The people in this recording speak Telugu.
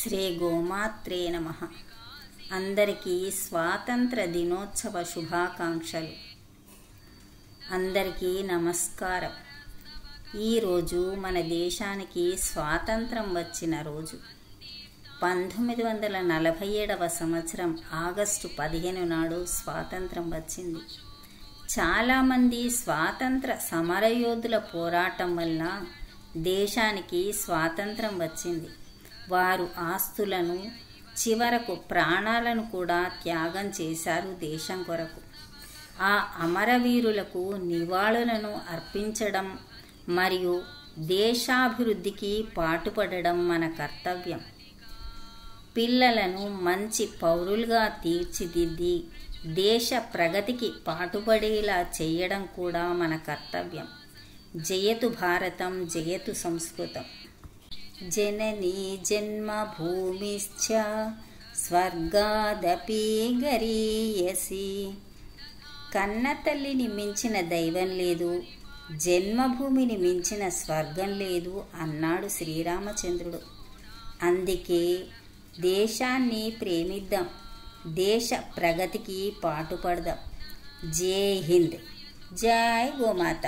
శ్రీ గోమాత్రే నమః. అందరికీ స్వాతంత్ర దినోత్సవ శుభాకాంక్షలు. అందరికీ నమస్కారం. ఈరోజు మన దేశానికి స్వాతంత్రం వచ్చిన రోజు. 1947వ సంవత్సరం ఆగస్టు 15 నాడు స్వాతంత్రం వచ్చింది. చాలామంది స్వాతంత్ర సమరయోధుల పోరాటం వల్ల దేశానికి స్వాతంత్రం వచ్చింది. వారు ఆస్తులను, చివరకు ప్రాణాలను కూడా త్యాగం చేశారు దేశం కొరకు. ఆ అమరవీరులకు నివాళులను అర్పించడం మరియు దేశాభివృద్ధికి పాటుపడడం మన కర్తవ్యం. పిల్లలను మంచి పౌరులుగా తీర్చిదిద్ది దేశ ప్రగతికి పాటుపడేలా చేయడం కూడా మన కర్తవ్యం. జయతు భారతం, జయతు సంస్కృతం. జననీ జన్మభూమిశ్చ స్వర్గాదపి గరీయసి. కన్న తల్లిని మించిన దైవం లేదు, జన్మభూమిని మించిన స్వర్గం లేదు అన్నాడు శ్రీరామచంద్రుడు. అందుకే దేశాన్ని ప్రేమిద్దాం, దేశ ప్రగతికి పాటుపడదాం. జై హింద్, జై గోమాత.